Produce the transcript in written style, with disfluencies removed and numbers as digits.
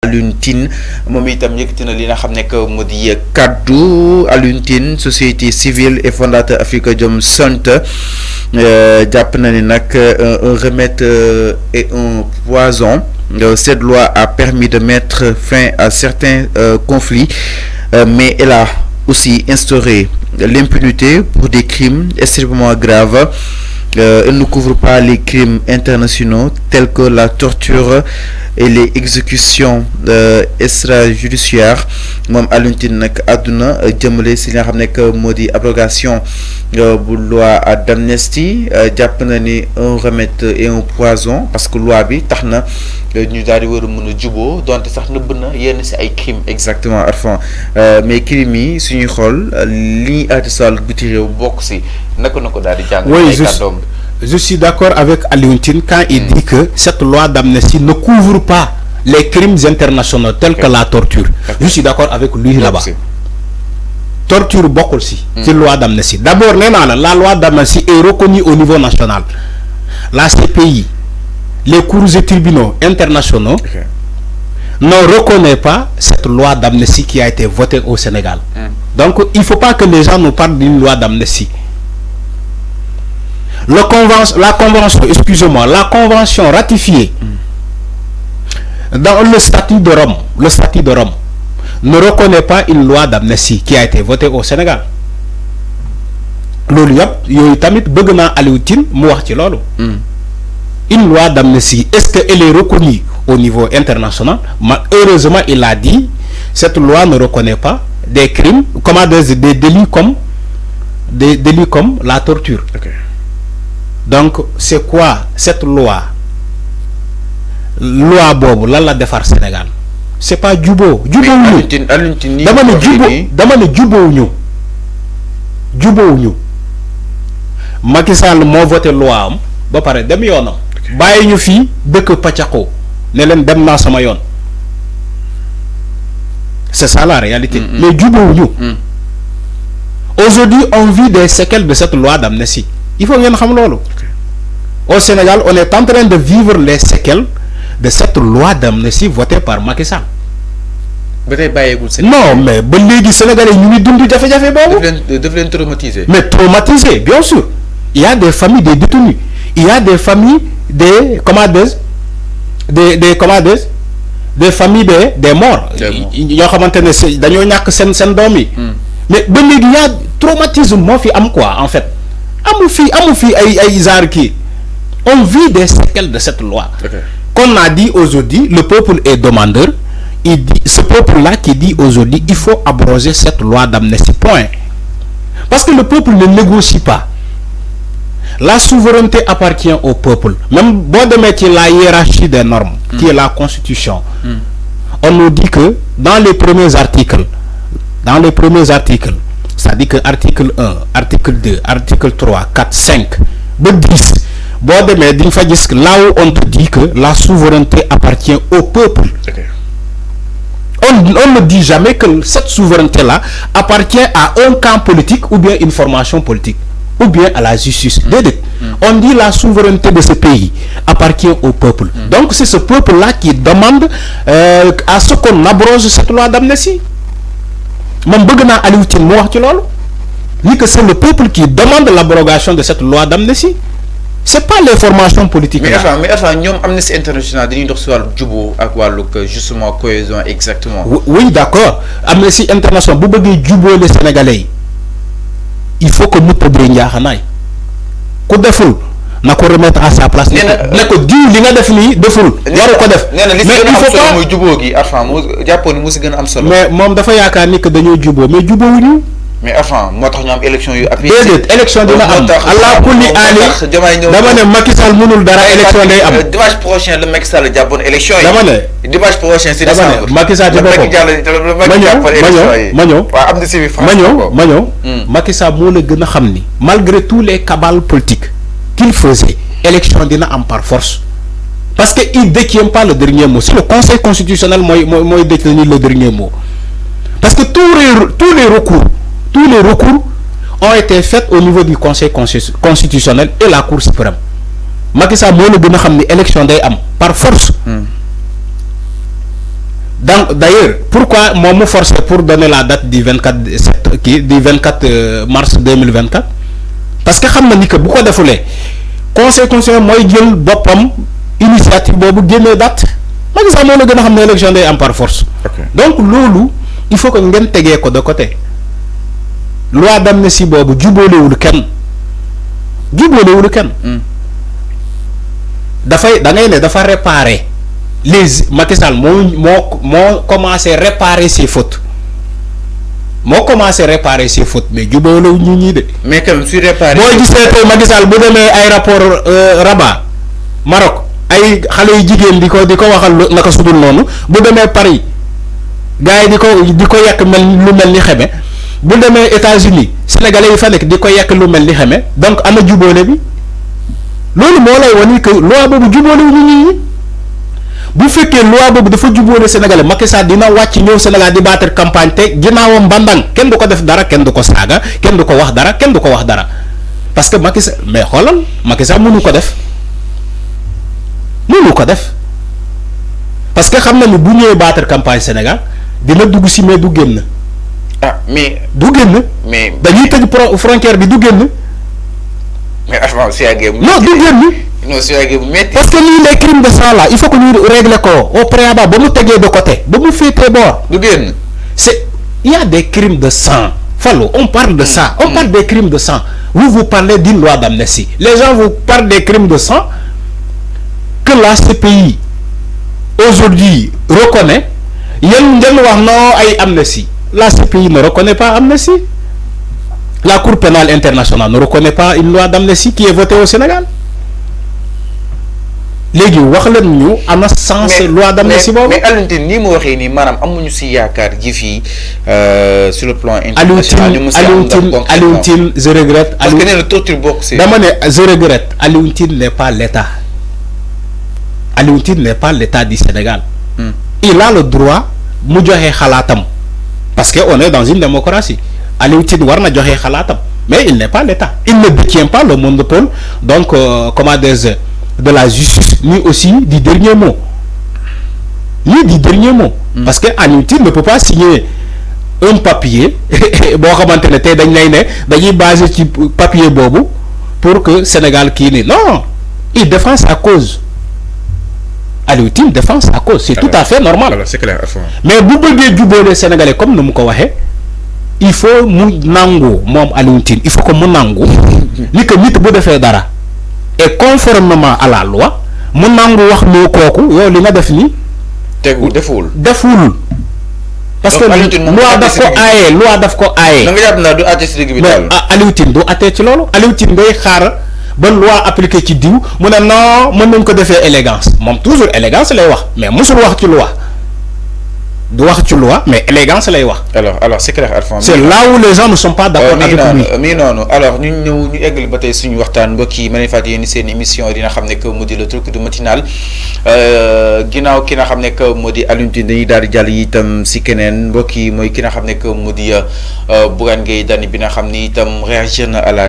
Alioune Tine moom itam yëkkati na li nga xam ne que moo di kaddu Alioune Tine société civile et fondateur Afrikajom Center jàpp na ni nag un remède et un poison. Cette loi a permis de mettre fin à certains conflits, mais elle a aussi instauré l'impunité pour des crimes extrêmement graves. Elle ne couvre pas les crimes internationaux tels que la torture et les exécutions extrajudiciaires. Moom Alioune Tine nag àdduna jëmale si li nga xam ne que moo di abrogation bu loi d'amnistie jàpp na ni un remède et un poison parce que loi bi tax na ñu daal di war a mën a juboo donte sax nëbb na yenn si ay crimes exactement Arfan mais crimes yi suñuy xool li ñuy artisal biti réew bokk si naka na ko daal di jàng. Je suis d'accord avec Alioune Tine quand il dit que cette loi d'amnistie ne couvre pas les crimes internationaux tels que la torture. Je suis d'accord avec lui là-bas. Torture bokkul si ci loi d'amnistie. D'abord nee naa la loi d'amnistie est reconnue au niveau national. La CPI, les cours et tribunaux internationaux ne reconnaissent pas cette loi d'amnistie qui a été votée au Sénégal. Donc il ne faut pas que les gens nous parlent d'une loi d'amnistie. La convention ratifiée dans le statut de Rome ne reconnaît pas une loi d'amnistie qui a été votée au Sénégal. Loolu yëpp yooyu tamit bëgg naa Alioune Tine mu wax ci loolu. Une loi d'amnistie, est-ce qu'elle est reconnue au niveau international? Heureusement, il a dit cette loi ne reconnaît pas des crimes, des délits comme la torture. Okay. Donc c'est quoi cette loi boobu lan la defar Sénégal? C'est pas jubóo dama ne jubóowuñu Macky Sall moo voté loi am ba pare dem yoonam bàyyi ñu fii dëkk paccaxoo ne leen dem naa sama yoon. C'est ça la réalité. Mais jubóowuñu. Aujourd'hui on vit des séquelles de cette loi d'amnistie. Il faut ngeen xam loolu. Au Sénégal, on est en train de vivre les séquelles de cette loi d'amnistie votée par Macky Sall. Non, mais ba léegi Sénégalais ñu ngi dund jafe-jafe boobu. Daf leen traumatiser. Mais traumatiser, bien sûr. Il y a des familles des détenus. Il y a des familles des familles des morts. Yoo xamante ne dañoo ñàkk seen doom yi. Mais ba léegi y a traumatisme moo fi am quoi en fait. amu fi ay genre kii. On vit des séquelles de cette loi. Qu'on a dit aujourd'hui, le peuple est demandeur. Il dit, ce peuple-là qui dit aujourd'hui, il faut abroger cette loi d'amnistie. Point. Parce que le peuple ne négocie pas. La souveraineté appartient au peuple. Même bon de mettre la hiérarchie des normes, qui est la Constitution. On nous dit que dans les premiers articles, c'est-à-dire que article 1, article 2, article 3, 4, 5, 10, là où on te dit que la souveraineté appartient au peuple. Okay. On ne dit jamais que cette souveraineté-là appartient à un camp politique ou bien une formation politique ou bien à la justice. On dit la souveraineté de ce pays appartient au peuple. Donc c'est ce peuple-là qui demande à ce qu'on abroge cette loi d'amnistie. Que c'est le peuple qui demande l'abrogation de cette loi d'amnistie. C'est pas les formations politiques. Mais enfin, ñoom Amnesty International dañuy dox ci wàllu jubóo ak wàllu justement cohésion exactement. Oui, d'accord. Amnesty International bu bëggee jubóo les Sénégalais il faut que mu tëddee njaaxanaay ku deful na ko remettre à sa place. ne ko diw li nga def nii deful. waru ko def mais il faut pas mooy jubóo gi Arfan moo jàppoon ni mu si gën a am solo. mais moom dafa yaakaar ni que dañoo jubóo mais jubóowuñu. Mais enfin moo tax ñu am élection yu appuyé. déedéet élection dina am allah kulli aali dama ne Macky Sall mënul dara élection day am. Dimanche prochain le Macky Sall jàppoon élection yi. dama ne dimanche prochain c'est décembre. Macky Sall ci boppam ma ñëw Macky Sall moo la gën a xam ni malgré tous les cabales politiques qu'il faisait élection dina am par force parce que il détient pas le dernier mot. C'est le Conseil constitutionnel mooy détenir le dernier mot parce que tous les recours ont été faits au niveau du Conseil constitutionnel et la Cour suprême. Macky Sall moo la gën a xam ni élection day am par force. donc d'ailleurs pourquoi moi me forcer pour donner la date du 24 mars 2024 parce que xam na ni que bu ko defulee conseil constitutionnel mooy jël boppam initiative boobu génnee date Macky Sall moo la gën a xam ne élection day am par force. Donc loolu il faut que ngeen tegee ko de côté loi d'amnistie boobu jubóolewul kenn dafay da ngay ne dafa réparer les Macky Sall moo commencé réparer ses fautes mais jubóolewu ñu ñii de. mais quand même su réparer. boo gisee tey Macky Sall bu demee aéroport Rabat Maroc ay xale yu jigéen di ko waxal naka sudul noonu bu demee Paris gars yi di ko yàq lu mel ni xeme bu demee États-Unis sénégalais yi fa nekk di ko yàq lu mel ni xeme donc ana jubóole bi loolu moo lay wan que loi boobu jubóole wu ñu ñii bu fekkee loi boobu dafa jubóole sénégalais Macky Sall dina wàcc ñëw Sénégal di battre campagne te ginnaawam bandang kenn du ko def dara kenn du ko saaga kenn du ko wax dara parce que Macky Sall mais xoolal Macky Sall mënu ko def parce que xam na ni bu ñëwee battre campagne Sénégal dina dugg si mais du génn. mais du génn. mais dañuy tëj frontière bi du génn. mais franchement si yàggee non du génn. non si yàggee bu métti. parce que lii les crimes de sang là il faut que ñu régler ko au préalable ba mu tegee de côté ba mu féetee boor. du génn. Il y a des crimes de sang. Fallou, on parle de ça. On parle des crimes de sang. Vous parlez d'une loi d'amnistie. Les gens vous parlent des crimes de sang que la CPI aujourd'hui reconnaît. Il y a une amnistie. La CPI ne reconnaît pas amnistie. La Cour pénale internationale ne reconnaît pas une loi d'amnistie qui est votée au Sénégal. Léegi wax leen ñu ana sens loi d'amnistie boobu. mais Alioune Tine nii mu waxee nii maanaam amuñu si yaakaar ji fii sur le plan international. Alioune Tine je regrette. parce que nee na torture bokk si. dama ne je regrette Alioune Tine n'est pas l'État. Alioune Tine n'est pas l'État du Sénégal. Il a le droit mu joxe xalaatam parce que on est dans une démocratie Alioune Tine war na joxe xalaatam mais il n'est pas l'État. Il ne détient pas le monopole donc comment dire de la justice ni aussi du dernier mot parce que Alioune Tine ne peut pas signer un papier boo xamante ne tey dañ lay ne dañuy basé ci papier boobu pour que Sénégal kii nii non il défend sa cause Alioune Tine défend sa cause c'est tout à fait normal. Alors, c'est clair. Mais bu bëggee jubóole Sénégalais comme ni mu ko waxee il faut mu nangu moom Alioune Tine il faut que mu nangu ni que nit bu defee dara et conformément à la loi mu nangu wax loo kooku yow li nga def ni deful parce que loi daf ko aaye da nga jàpp naa du àtte ci digg bi daal. Alioune Tine du àtte ci loolu Alioune Tine day xaar ba loi appliqué ci diw mu ne non mën nañ ko defee élégance moom toujours élégance lay wax mais mosul wax ci loi du wax ci loi mais élégance lay wax. alors c'est clair Alphonse. C'est là où les gens ne sont pas d'accord avec lui. mi noonu alors ñu ñëw ñu eggali ba tey suñu waxtaan mbokk yi ma ne fàtte yéen seen émission dina xam ne que mu di le truc du matinal ginnaaw ki nga xam ne que mu di Alioune Tine dañuy daal di jàll itam si keneen mbokk yi mooy ki nga xam ne que mu di Bougane Gueye Dany bi nga xam ni itam réagir na à la